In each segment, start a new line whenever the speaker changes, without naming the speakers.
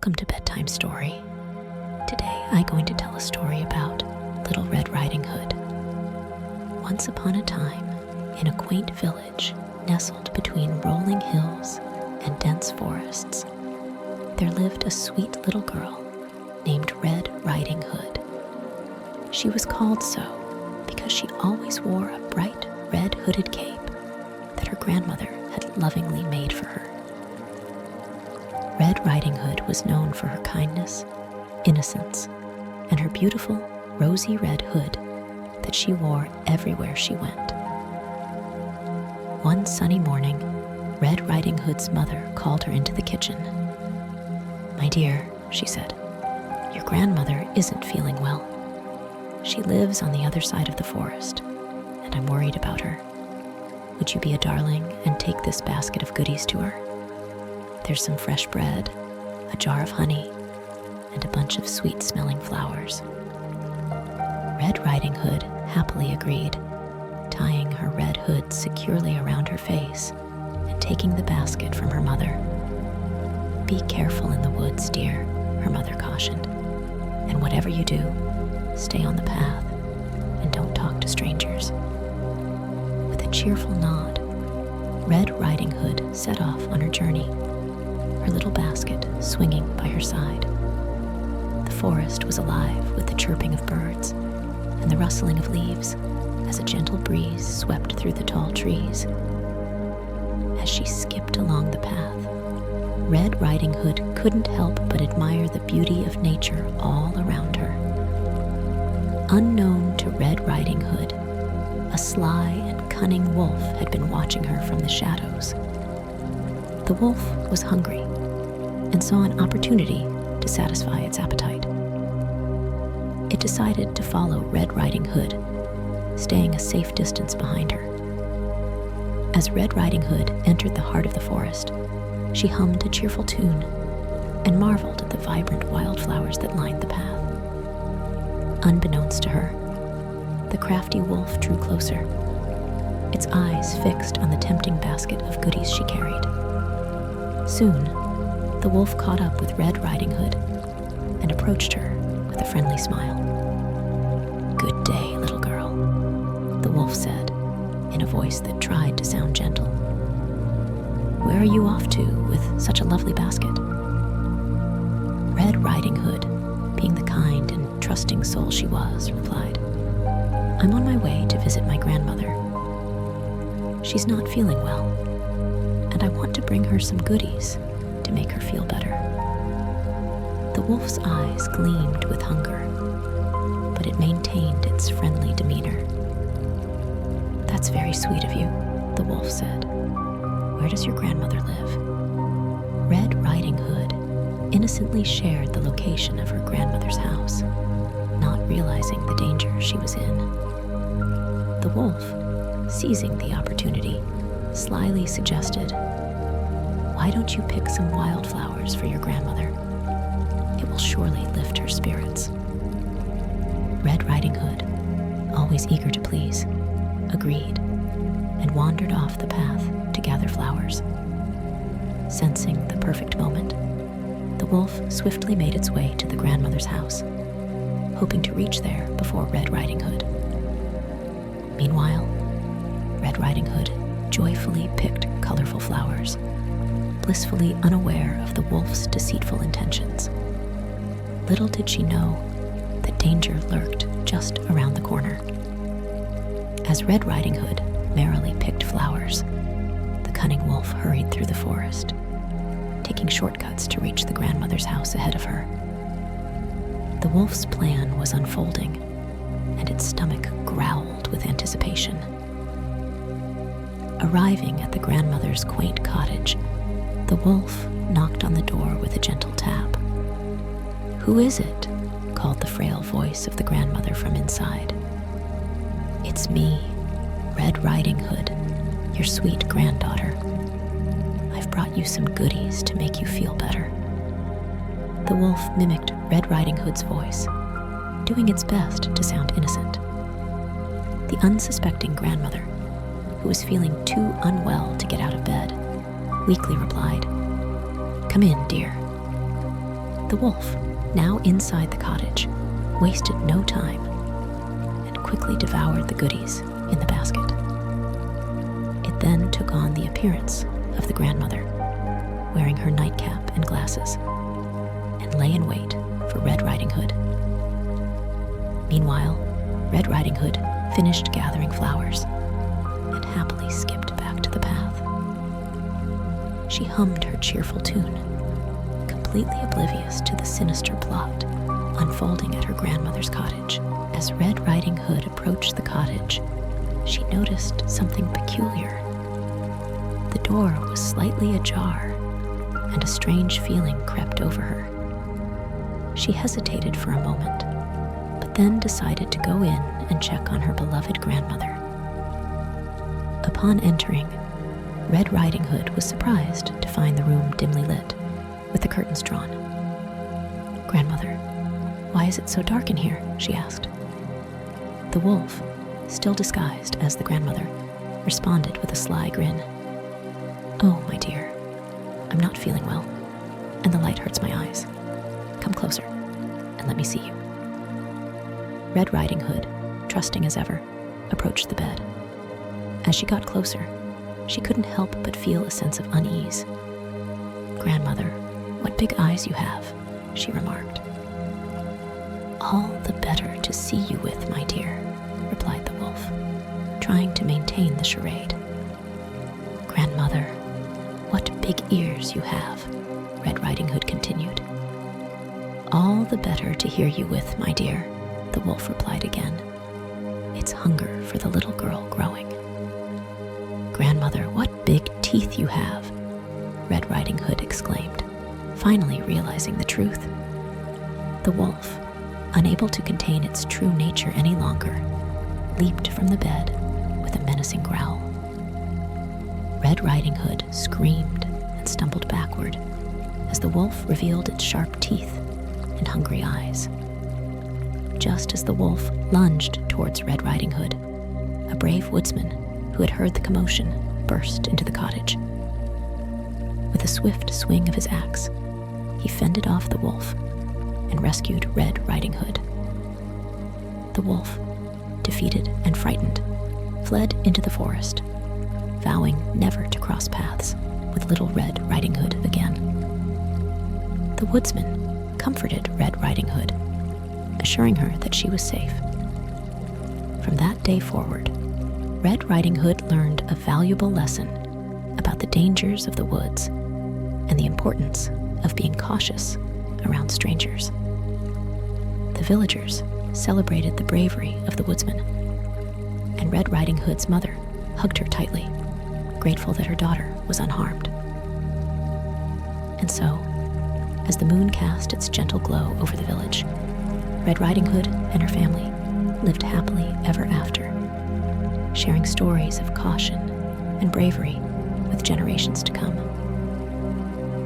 Welcome to Bedtime Story. Today I'm going to tell a story about Little Red Riding Hood. Once upon a time, in a quaint village nestled between rolling hills and dense forests, there lived a sweet little girl named Red Riding Hood. She was called so because she always wore a bright red hooded cape that her grandmother had lovingly made for her. Red Riding Hood was known for her kindness, innocence, and her beautiful rosy red hood that she wore everywhere she went. One sunny morning, Red Riding Hood's mother called her into the kitchen. "My dear," she said, "your grandmother isn't feeling well. She lives on the other side of the forest, and I'm worried about her. Would you be a darling and take this basket of goodies to her? There's some fresh bread, a jar of honey, and a bunch of sweet-smelling flowers." Red Riding Hood happily agreed, tying her red hood securely around her face and taking the basket from her mother. "Be careful in the woods, dear," her mother cautioned, "and whatever you do, stay on the path and don't talk to strangers." With a cheerful nod, Red Riding Hood set off on her journey, her little basket swinging by her side. The forest was alive with the chirping of birds and the rustling of leaves as a gentle breeze swept through the tall trees. As she skipped along the path, Red Riding Hood couldn't help but admire the beauty of nature all around her. Unknown to Red Riding Hood, a sly and cunning wolf had been watching her from the shadows. The wolf was hungry and saw an opportunity to satisfy its appetite. It decided to follow Red Riding Hood, staying a safe distance behind her. As Red Riding Hood entered the heart of the forest, she hummed a cheerful tune and marveled at the vibrant wildflowers that lined the path. Unbeknownst to her, the crafty wolf drew closer, its eyes fixed on the tempting basket of goodies she carried. Soon, the wolf caught up with Red Riding Hood and approached her with a friendly smile. "Good day, little girl," the wolf said in a voice that tried to sound gentle. "Where are you off to with such a lovely basket?" Red Riding Hood, being the kind and trusting soul she was, replied, "I'm on my way to visit my grandmother. She's not feeling well, and I want to bring her some goodies to make her feel better." The wolf's eyes gleamed with hunger, but it maintained its friendly demeanor. "That's very sweet of you," the wolf said. "Where does your grandmother live?" Red Riding Hood innocently shared the location of her grandmother's house, not realizing the danger she was in. The wolf, seizing the opportunity, slyly suggested, "Why don't you pick some wildflowers for your grandmother? It will surely lift her spirits." Red Riding Hood, always eager to please, agreed and wandered off the path to gather flowers. Sensing the perfect moment, the wolf swiftly made its way to the grandmother's house, hoping to reach there before Red Riding Hood. Meanwhile, Red Riding Hood joyfully picked colorful flowers, blissfully unaware of the wolf's deceitful intentions. Little did she know that danger lurked just around the corner. As Red Riding Hood merrily picked flowers, the cunning wolf hurried through the forest, taking shortcuts to reach the grandmother's house ahead of her. The wolf's plan was unfolding, and its stomach growled with anticipation. Arriving at the grandmother's quaint cottage, the wolf knocked on the door with a gentle tap. "Who is it?" called the frail voice of the grandmother from inside. "It's me, Red Riding Hood, your sweet granddaughter. I've brought you some goodies to make you feel better." The wolf mimicked Red Riding Hood's voice, doing its best to sound innocent. The unsuspecting grandmother, who was feeling too unwell to get out of bed, weakly replied, "Come in, dear." The wolf, now inside the cottage, wasted no time and quickly devoured the goodies in the basket. It then took on the appearance of the grandmother, wearing her nightcap and glasses, and lay in wait for Red Riding Hood. Meanwhile, Red Riding Hood finished gathering flowers and happily skipped back to the path. She hummed her cheerful tune, completely oblivious to the sinister plot unfolding at her grandmother's cottage. As Red Riding Hood approached the cottage, she noticed something peculiar. The door was slightly ajar, and a strange feeling crept over her. She hesitated for a moment, but then decided to go in and check on her beloved grandmother. Upon entering, Red Riding Hood was surprised to find the room dimly lit, with the curtains drawn. "Grandmother, why is it so dark in here?" she asked. The wolf, still disguised as the grandmother, responded with a sly grin. "Oh, my dear, I'm not feeling well, and the light hurts my eyes. Come closer, and let me see you." Red Riding Hood, trusting as ever, approached the bed. As she got closer, she couldn't help but feel a sense of unease. "Grandmother, what big eyes you have," she remarked. "All the better to see you with, my dear," replied the wolf, trying to maintain the charade. "Grandmother, what big ears you have," Red Riding Hood continued. "All the better to hear you with, my dear," the wolf replied again. "It's hunger for the little girl growing." "Grandmother, what big teeth you have," Red Riding Hood exclaimed, finally realizing the truth. The wolf, unable to contain its true nature any longer, leaped from the bed with a menacing growl. Red Riding Hood screamed and stumbled backward as the wolf revealed its sharp teeth and hungry eyes. Just as the wolf lunged towards Red Riding Hood, a brave woodsman who had heard the commotion burst into the cottage. With a swift swing of his axe, he fended off the wolf and rescued Red Riding Hood. The wolf, defeated and frightened, fled into the forest, vowing never to cross paths with Little Red Riding Hood again. The woodsman comforted Red Riding Hood, assuring her that she was safe. From that day forward, Red Riding Hood learned a valuable lesson about the dangers of the woods and the importance of being cautious around strangers. The villagers celebrated the bravery of the woodsman, and Red Riding Hood's mother hugged her tightly, grateful that her daughter was unharmed. And so, as the moon cast its gentle glow over the village, Red Riding Hood and her family lived happily ever after, sharing stories of caution and bravery with generations to come.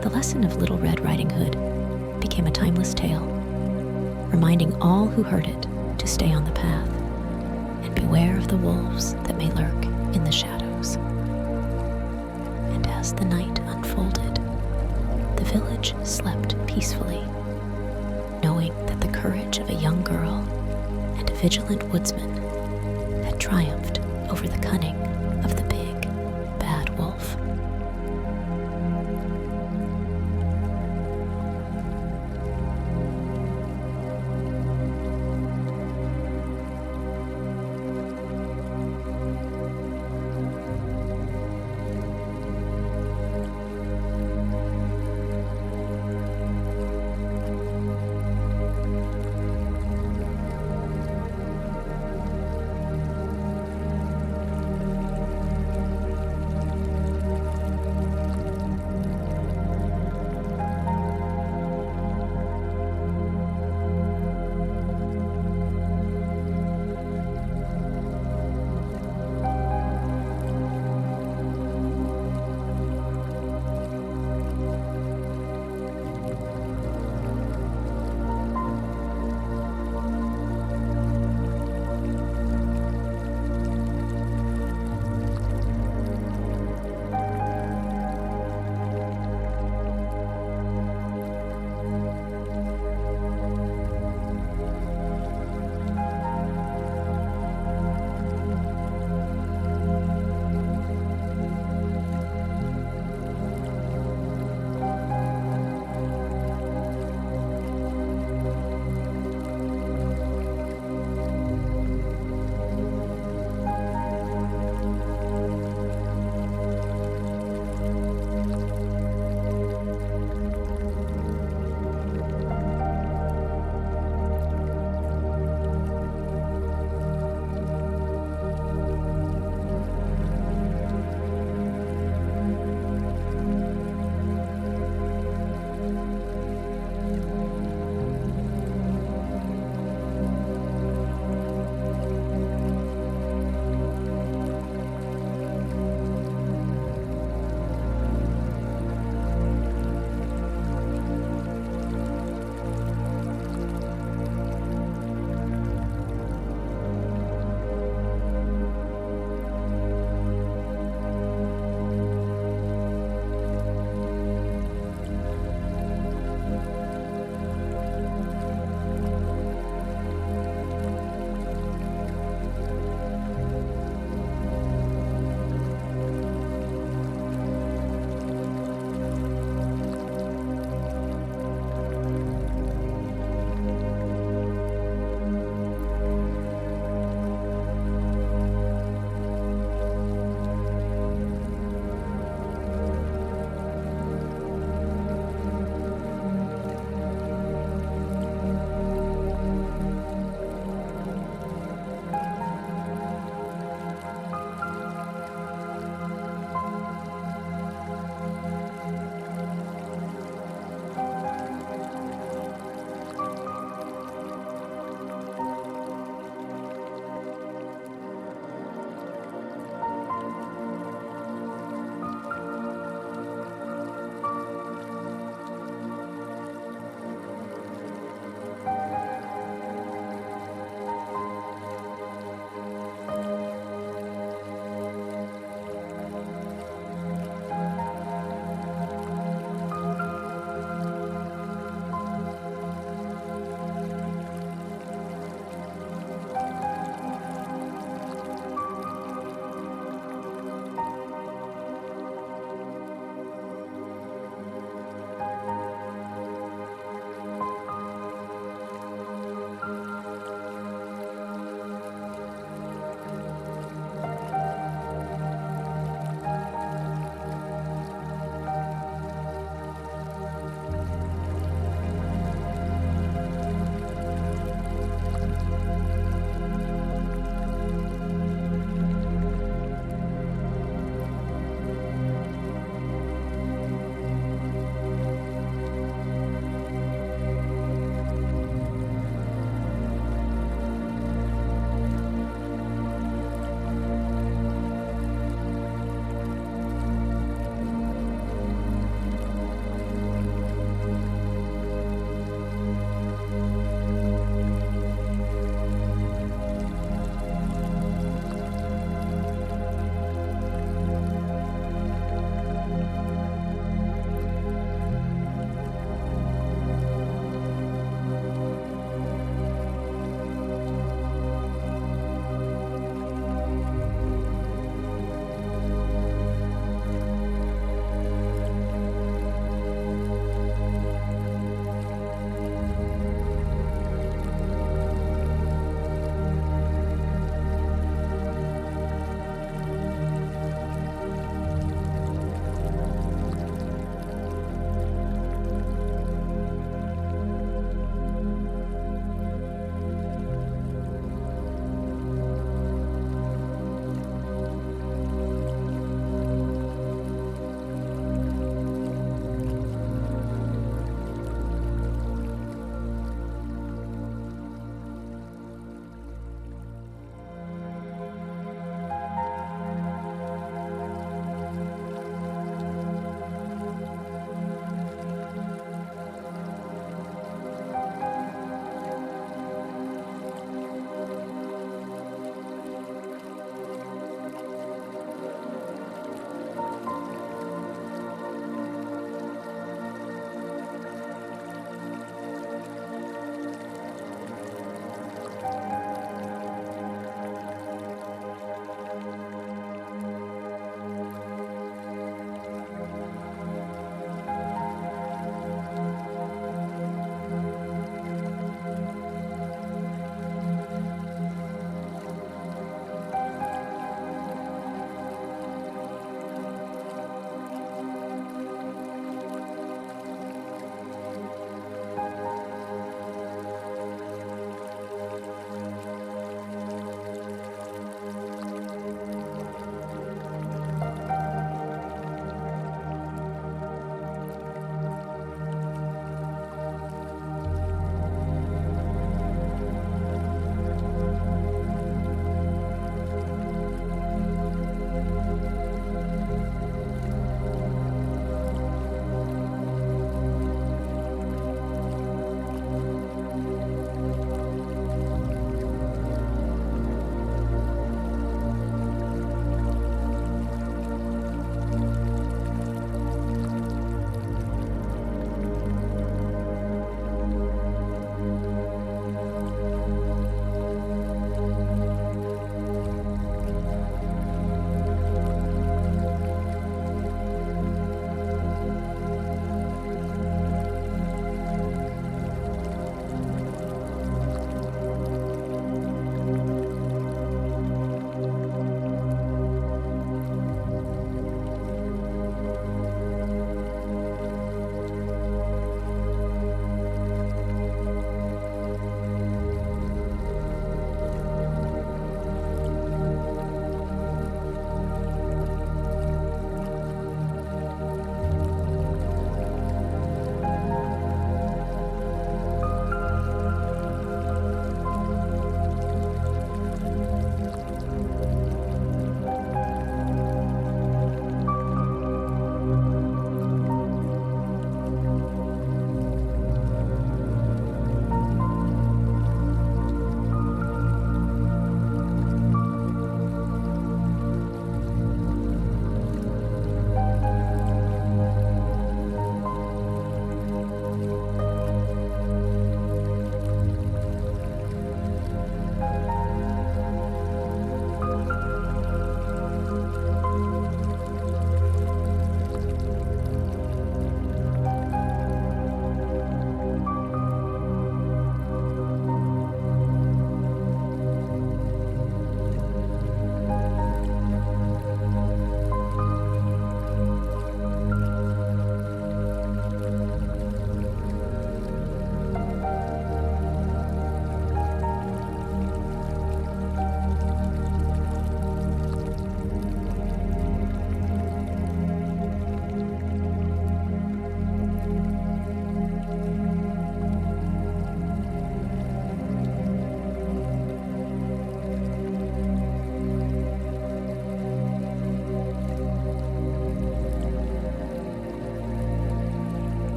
The lesson of Little Red Riding Hood became a timeless tale, reminding all who heard it to stay on the path and beware of the wolves that may lurk in the shadows. And as the night unfolded, the village slept peacefully, knowing that the courage of a young girl and a vigilant woodsman had triumphed over the cunning